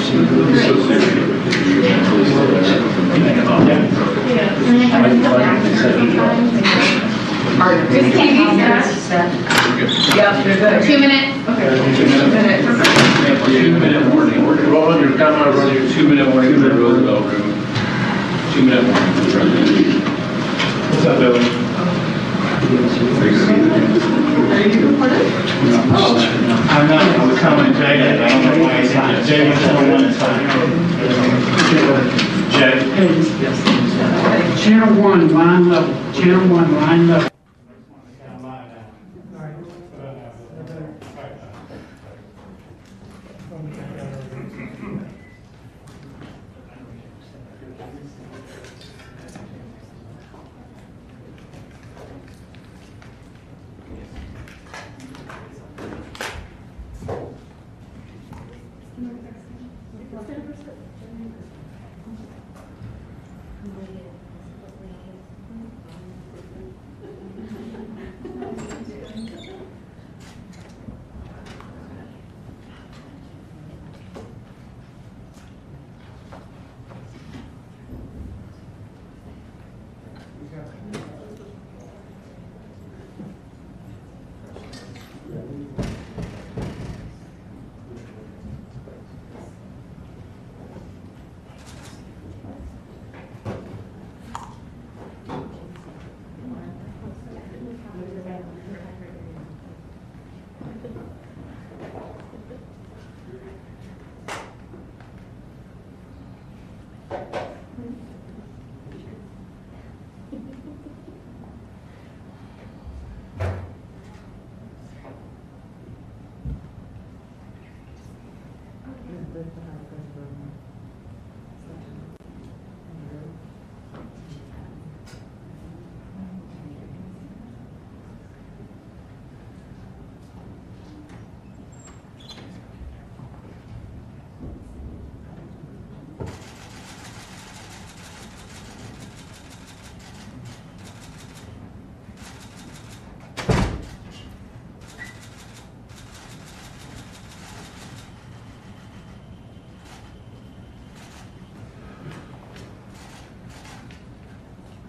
Yeah, they're good. 2 minutes. Okay. 2-minute warning. Roland, you're coming over on your 2-minute warning in the Roosevelt room. 2-minute warning. What's up, Billy? Are you recording? I'm not. I was telling Jay. I don't know why he's not. Jay was telling one time. Jay. Yes. Channel 1, line level. Channel 1, line level.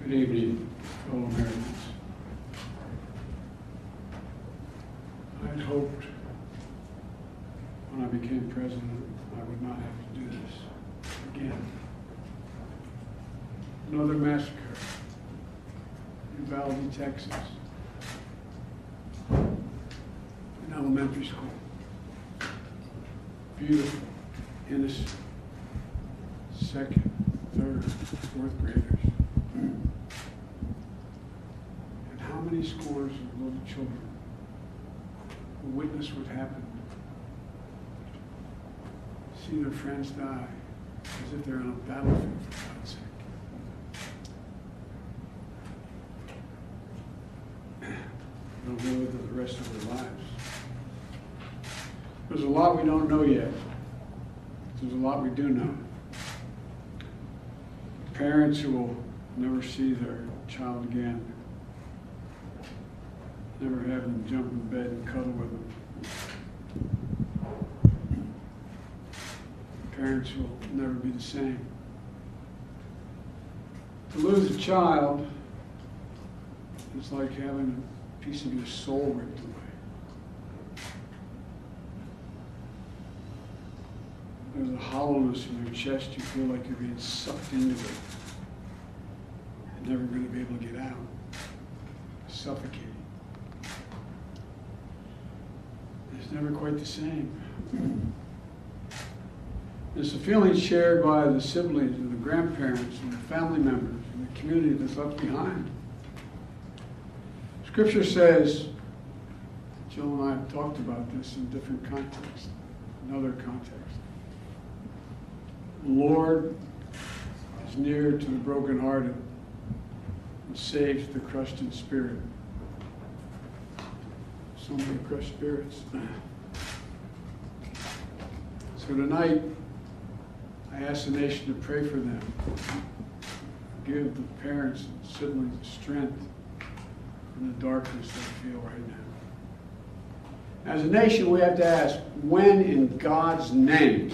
Good evening, fellow Americans. I had hoped when I became president I would not have to do this again. Another massacre, Uvalde, Texas, an elementary school. Beautiful, innocent, second, third, fourth graders. And how many scores of little children who witness what happened, see their friends die as if they're on a battlefield, for God's sake. They'll go with the rest of their lives. There's a lot we don't know yet. There's a lot we do know. Parents who will never see their child again, never have them jump in bed and cuddle with them. Parents who will never be the same. To lose a child is like having a piece of your soul ripped away. There's a hollowness in your chest. You feel like you're being sucked into it. You're never going to be able to get out. Suffocating. It's never quite the same. It's a feeling shared by the siblings and the grandparents and the family members and the community that's left behind. Scripture says, Jill and I have talked about this in different contexts, in other contexts. The Lord is near to the brokenhearted and saves the crushed in spirit. So many crushed spirits. So tonight, I ask the nation to pray for them. Give the parents and siblings the strength in the darkness they feel right now. As a nation, we have to ask, when in God's name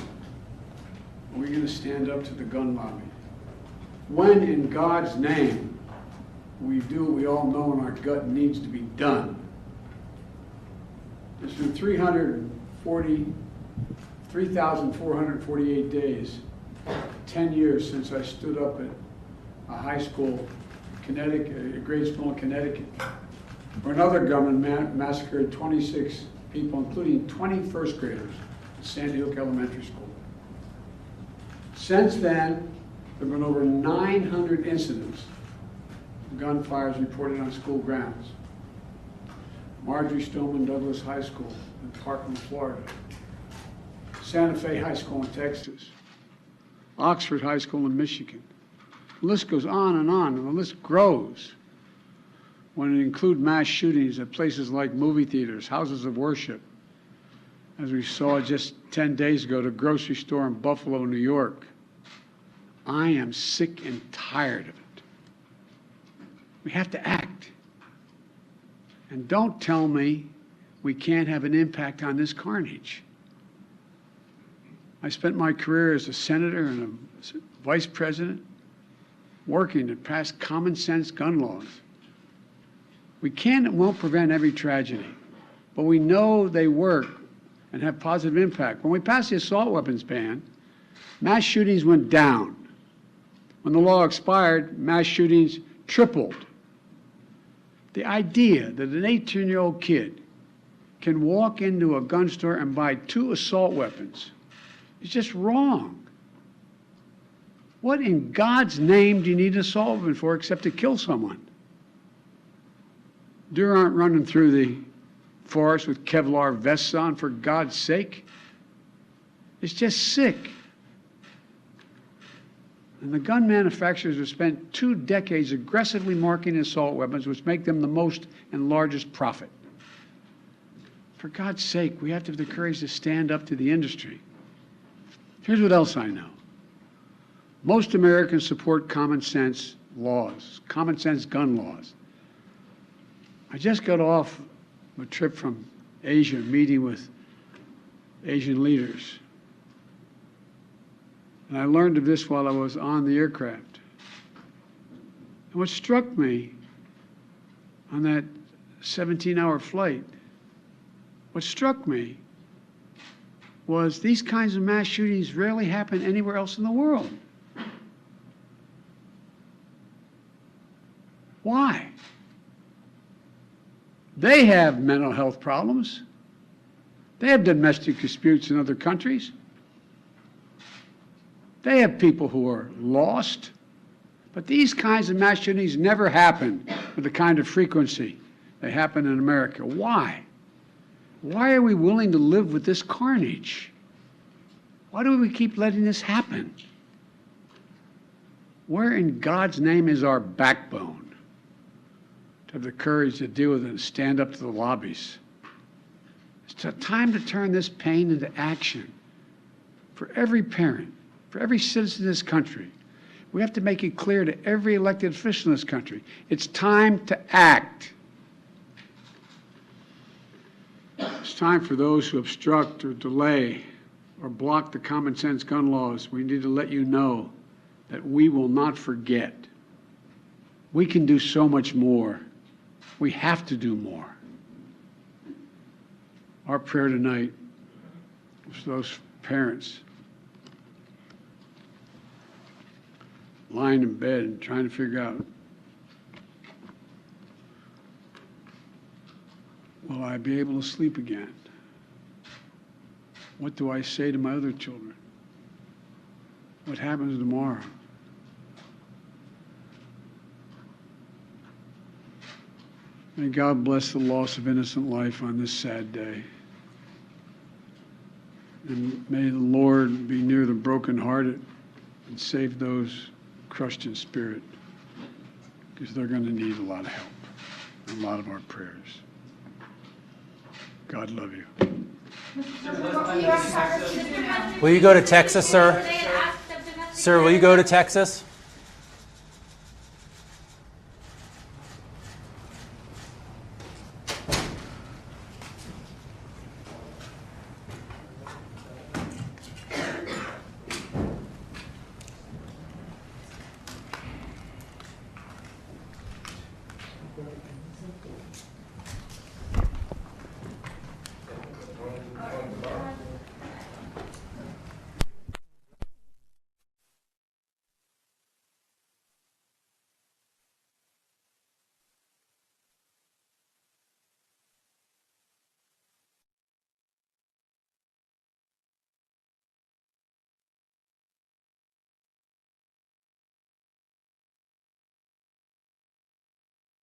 are we going to stand up to the gun lobby? When, in God's name, we do what we all know in our gut needs to be done? It's been 3,448 days, 10 years since I stood up at a high school, Connecticut, a grade school in Connecticut, where another gunman massacred 26 people, including 20 first graders at Sandy Hook Elementary School. Since then, there have been over 900 incidents of gunfires reported on school grounds. Marjorie Stoneman Douglas High School in Parkland, Florida. Santa Fe High School in Texas. Oxford High School in Michigan. The list goes on, and the list grows when it includes mass shootings at places like movie theaters, houses of worship, as we saw just 10 days ago at a grocery store in Buffalo, New York. I am sick and tired of it. We have to act. And don't tell me we can't have an impact on this carnage. I spent my career as a senator and a vice president working to pass common sense gun laws. We can and won't prevent every tragedy, but we know they work and have positive impact. When we passed the assault weapons ban, mass shootings went down. When the law expired, mass shootings tripled. The idea that an 18-year-old kid can walk into a gun store and buy 2 assault weapons is just wrong. What in God's name do you need an assault weapon for except to kill someone? Deer aren't running through the forest with Kevlar vests on, for God's sake. It's just sick. And the gun manufacturers have spent 2 decades aggressively marketing assault weapons, which make them the most and largest profit. For God's sake, we have to have the courage to stand up to the industry. Here's what else I know. Most Americans support common sense laws, common sense gun laws. I just got off a trip from Asia, meeting with Asian leaders. And I learned of this while I was on the aircraft. And what struck me on that 17-hour flight, what struck me was these kinds of mass shootings rarely happen anywhere else in the world. Why? They have mental health problems. They have domestic disputes in other countries. They have people who are lost. But these kinds of mass shootings never happen with the kind of frequency they happen in America. Why? Why are we willing to live with this carnage? Why do we keep letting this happen? Where in God's name is our backbone to have the courage to deal with it and stand up to the lobbies? It's time to turn this pain into action for every parent, for every citizen in this country. We have to make it clear to every elected official in this country. It's time to act. It's time for those who obstruct or delay or block the common sense gun laws. We need to let you know that we will not forget. We can do so much more. We have to do more. Our prayer tonight is for those parents lying in bed and trying to figure out, will I be able to sleep again? What do I say to my other children? What happens tomorrow? May God bless the loss of innocent life on this sad day. And may the Lord be near the brokenhearted and save those crushed in spirit, because they're going to need a lot of help and a lot of our prayers. God love you. Will you go to Texas, sir? Sir, will you go to Texas?